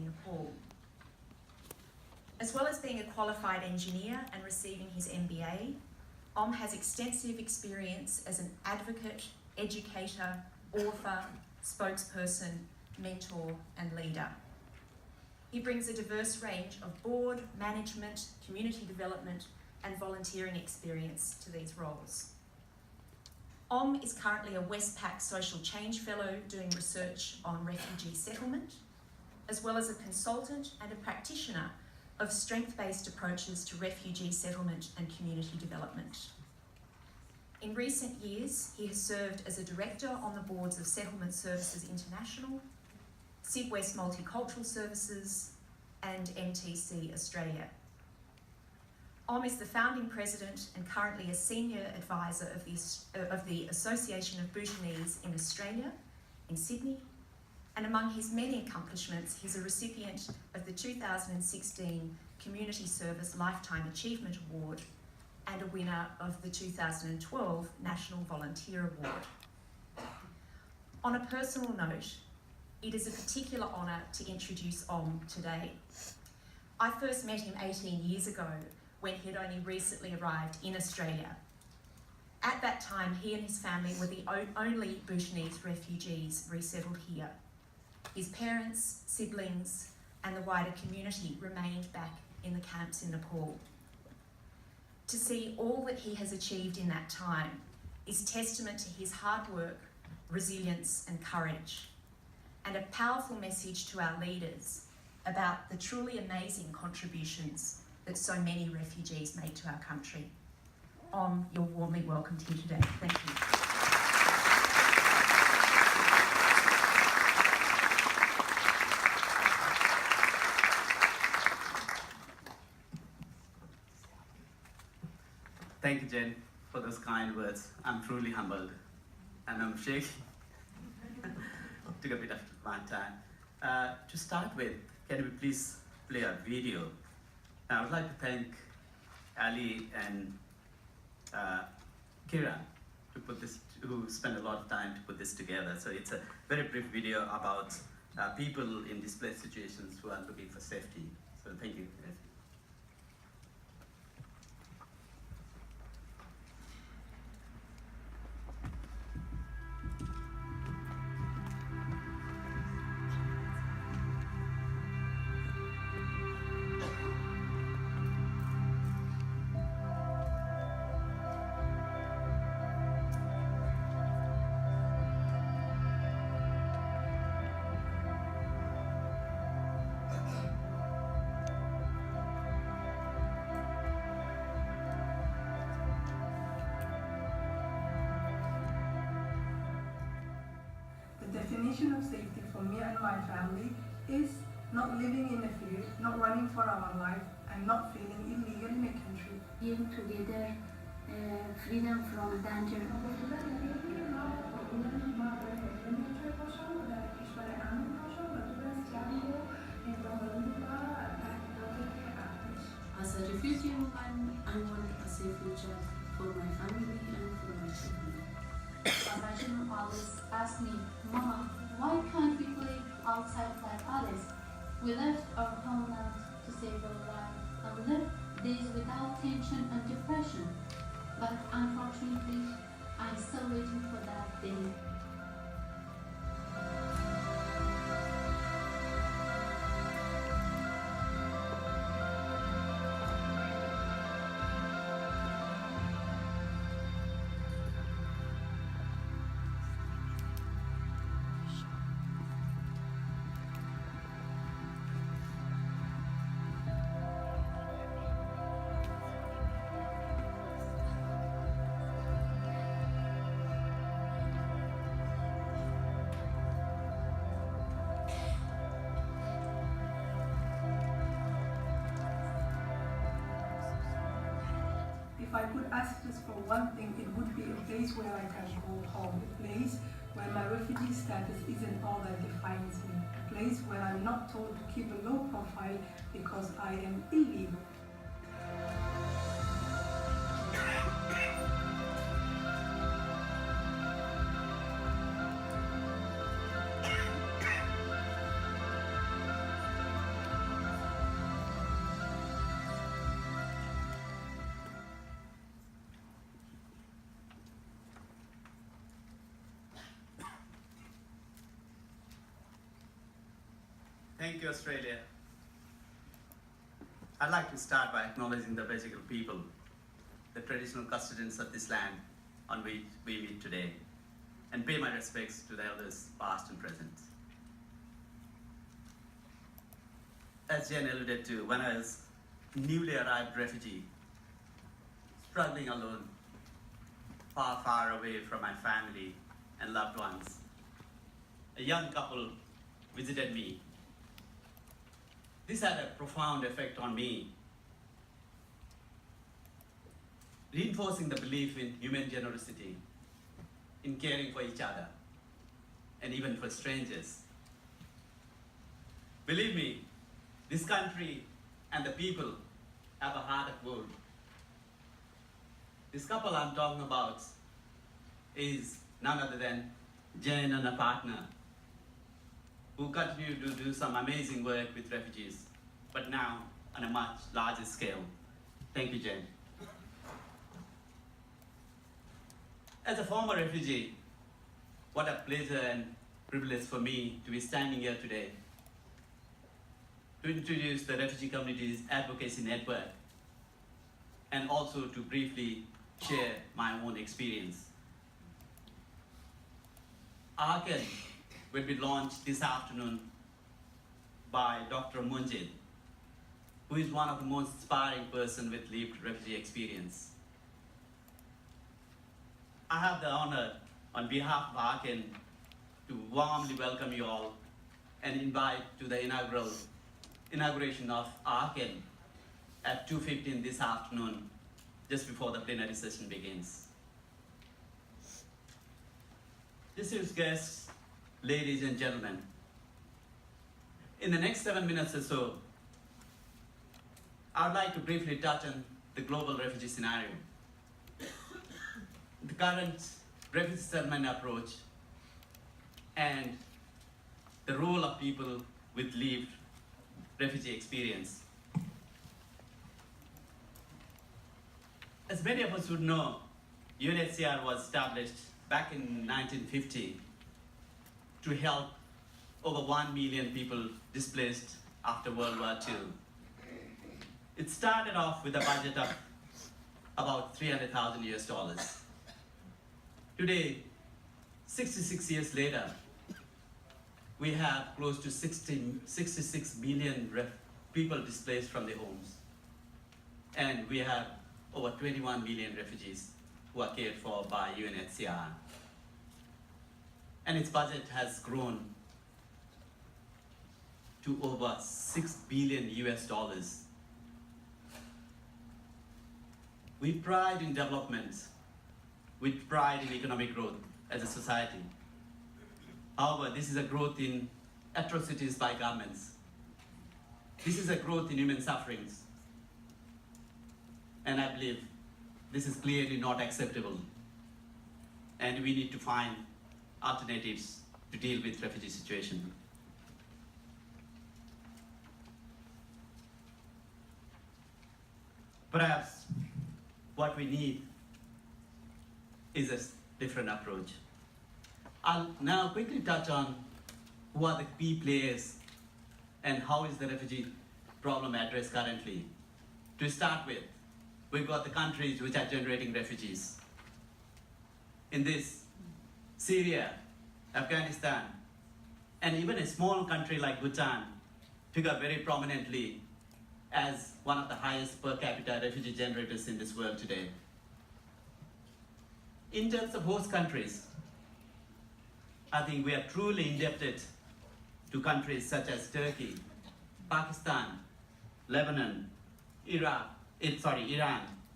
in Nepal. As well as being a qualified engineer and receiving his MBA, has extensive experience as an advocate, educator, author, spokesperson, mentor, and leader. He brings a diverse range of board, management, community development, and volunteering experience to these roles. Is currently a Westpac Social Change Fellow doing research on refugee settlement, as well as a consultant and a practitioner of strength-based approaches to refugee settlement and community development. In recent years, he has served as a director on the boards of Settlement Services International, SydWest Multicultural Services, and MTC Australia. is the founding president and currently a senior advisor of the Association of Bhutanese in Australia, in Sydney, and among his many accomplishments, he's a recipient of the 2016 Community Service Lifetime Achievement Award and a winner of the 2012 National Volunteer Award. On a personal note, it is a particular honour to introduce today. I first met him 18 years ago when he had only recently arrived in Australia. At that time, he and his family were the only Bhutanese refugees resettled here. His parents, siblings, and the wider community remained back in the camps in Nepal. To see all that he has achieved in that time is testament to his hard work, resilience, and courage, and a powerful message to our leaders about the truly amazing contributions that so many refugees make to our country. You're warmly welcomed here today. Thank you. Thank you, Jen, for those kind words. I'm truly humbled and I'm shaking. Took a bit of my time. To start with, can we please play a video? I would like to thank Ali and Kiran who spent a lot of time to put this together. So it's a very brief video about people in displaced situations who are looking for safety. So thank you. The definition of safety for me and my family is not living in a fear, not running for our life, and not feeling illegal in a country. Being together, freedom from danger. As a refugee woman, I want a safe future for my family and for my children. Imagine always ask me, Mama, why can't we play outside like others? We left our homeland to save our life and live days without tension and depression. But unfortunately, I'm still waiting for that day. If I could ask just for one thing, it would be a place where I can go home, a place where my refugee status isn't all that defines me, a place where I'm not told to keep a low profile because I am illegal. Thank you, Australia. I'd like to start by acknowledging the Aboriginal people, the traditional custodians of this land on which we meet today, and pay my respects to the elders past and present. As Jen alluded to, when I was newly arrived refugee, struggling alone, far, far away from my family and loved ones, a young couple visited me. This had a profound effect on me, reinforcing the belief in human generosity, in caring for each other, and even for strangers. Believe me, this country and the people have a heart of gold. This couple I'm talking about is none other than Jane and a partner, who continue to do some amazing work with refugees, but now on a much larger scale. Thank you, Jane. As a former refugee, what a pleasure and privilege for me to be standing here today to introduce the Refugee Communities Advocacy Network and also to briefly share my own experience. ARCAN will be launched this afternoon by Dr. Munjid, who is one of the most inspiring person with lived refugee experience. I have the honor on behalf of ARCAN to warmly welcome you all and invite to the inauguration of ARCAN at 2:15 this afternoon, just before the plenary session begins. Distinguished guests, ladies and gentlemen, in the next 7 minutes or so, I would like to briefly touch on the global refugee scenario, the current refugee settlement approach, and the role of people with lived refugee experience. As many of us would know, UNHCR was established back in 1950 to help over 1 million people displaced after World War II. It started off with a budget of about $300,000. Today, 66 years later, we have close to 66 million people displaced from their homes. And we have over 21 million refugees who are cared for by UNHCR. And its budget has grown to over $6 billion US. We pride in development, we pride in economic growth as a society. However, this is a growth in atrocities by governments. This is a growth in human sufferings. And I believe this is clearly not acceptable. And we need to find alternatives to deal with refugee situation. Perhaps what we need is a different approach. I'll now quickly touch on who are the key players and how is the refugee problem addressed currently. To start with, we've got the countries which are generating refugees. In this, Syria, Afghanistan, and even a small country like Bhutan figure very prominently as one of the highest per capita refugee generators in this world today. In terms of host countries, I think we are truly indebted to countries such as Turkey, Pakistan, Lebanon, Iran,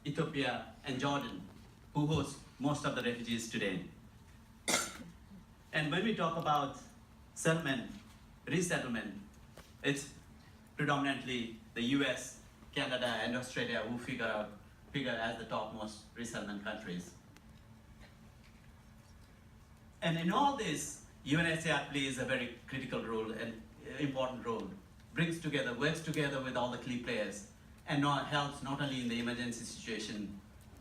Ethiopia, and Jordan, who host most of the refugees today. And when we talk about settlement, resettlement, it's predominantly the US, Canada, and Australia who figure as the topmost resettlement countries. And in all this, UNHCR plays a very critical role and important role, works together with all the key players, and helps not only in the emergency situation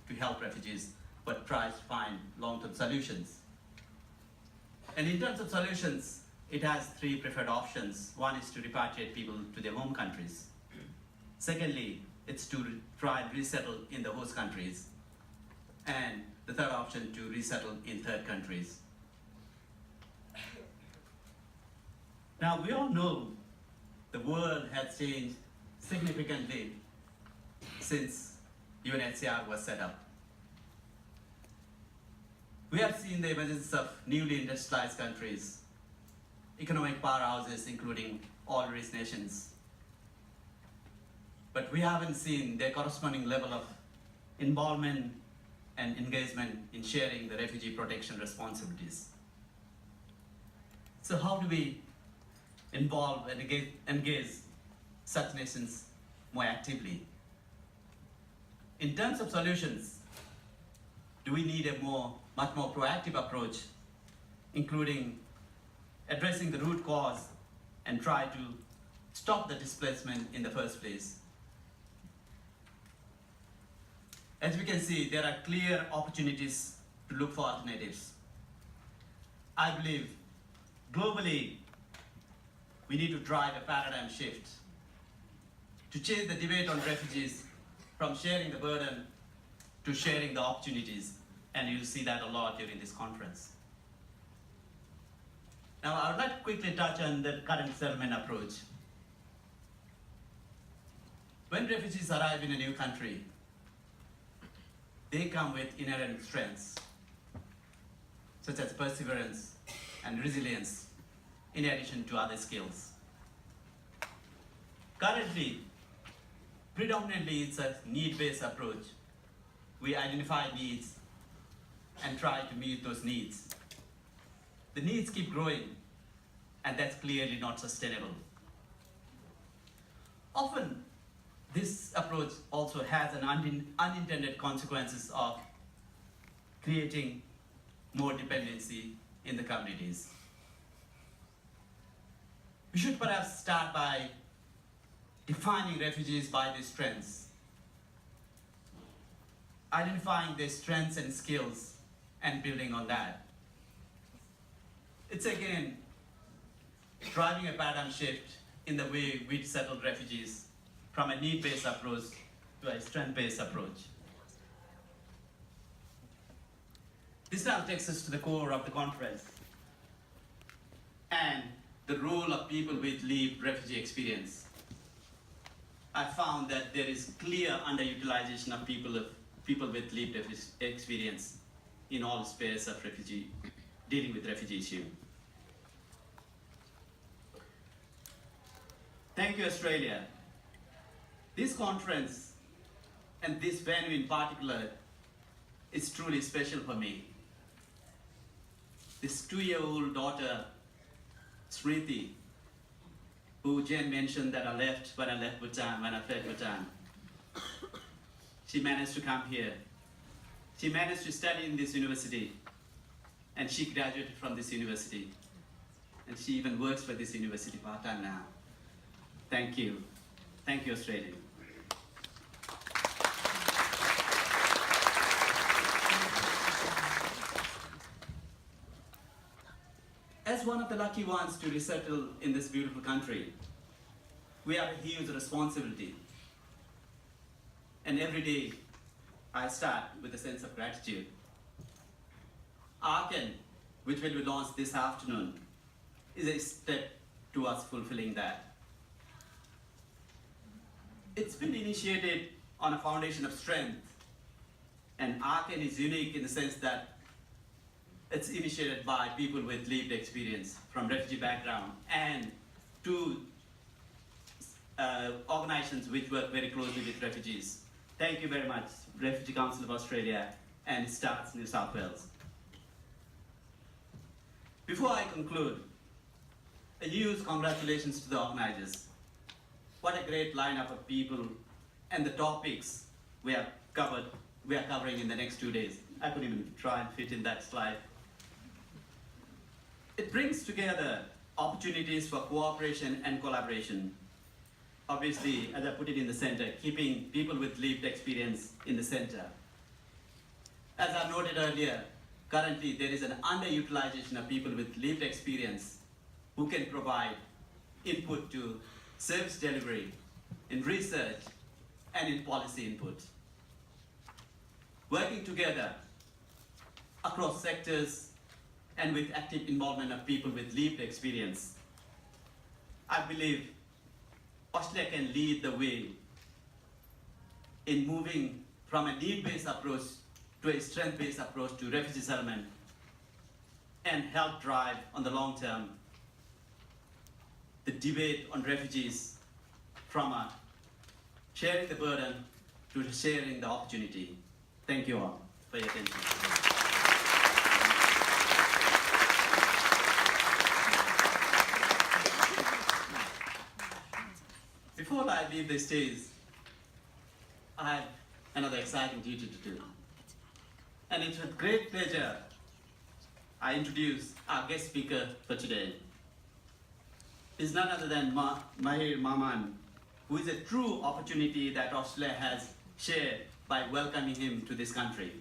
to help refugees, but tries to find long-term solutions. And in terms of solutions, it has three preferred options. One is to repatriate people to their home countries. Secondly, it's to try and resettle in the host countries. And the third option, to resettle in third countries. Now, we all know the world has changed significantly since UNHCR was set up. We have seen the emergence of newly industrialized countries, economic powerhouses including all rich nations. But we haven't seen their corresponding level of involvement and engagement in sharing the refugee protection responsibilities. So how do we involve and engage such nations more actively? In terms of solutions, do we need a much more proactive approach, including addressing the root cause and try to stop the displacement in the first place? As we can see, there are clear opportunities to look for alternatives. I believe globally, we need to drive a paradigm shift to change the debate on refugees from sharing the burden to sharing the opportunities, and you'll see that a lot during this conference. Now, I would like to quickly touch on the current settlement approach. When refugees arrive in a new country, they come with inherent strengths, such as perseverance and resilience, in addition to other skills. Currently, predominantly it's a need-based approach. We identify needs and try to meet those needs. The needs keep growing, and that's clearly not sustainable. Often, this approach also has an unintended consequences of creating more dependency in the communities. We should perhaps start by defining refugees by their strengths, identifying their strengths and skills, and building on that. It's again driving a paradigm shift in the way we settle refugees from a need-based approach to a strength-based approach. This now takes us to the core of the conference and the role of people with lived refugee experience. I found that there is clear underutilization of people with lived experience in all spheres of dealing with refugee issue. Thank you, Australia. This conference, and this venue in particular, is truly special for me. This 2-year-old daughter, Smriti, who Jen mentioned that I left when I fled Bhutan. She managed to come here. She managed to study in this university, and she graduated from this university. And she even works for this university part-time now. Thank you. Thank you, Australia. As one of the lucky ones to resettle in this beautiful country, we have a huge responsibility. And every day, I start with a sense of gratitude. ARCAN, which will be launched this afternoon, is a step towards fulfilling that. It's been initiated on a foundation of strength, and ARCAN is unique in the sense that it's initiated by people with lived experience from refugee background and two organizations which work very closely with refugees. Thank you very much, Refugee Council of Australia and STARTS New South Wales. Before I conclude, a huge congratulations to the organizers. What a great lineup of people and the topics we are covering in the next 2 days. I couldn't even try and fit in that slide. It brings together opportunities for cooperation and collaboration. Obviously, as I put it in the center, keeping people with lived experience in the center. As I noted earlier, currently there is an underutilization of people with lived experience who can provide input to service delivery, in research, and in policy input. Working together across sectors and with active involvement of people with lived experience, I believe Australia can lead the way in moving from a need-based approach to a strength-based approach to refugee settlement and help drive on the long term the debate on refugees from a sharing the burden to sharing the opportunity. Thank you all for your attention. Before I leave the stage, I have another exciting duty to do. And it's with great pleasure I introduce our guest speaker for today. He's none other than Mahir Maman, who is a true opportunity that Australia has shared by welcoming him to this country.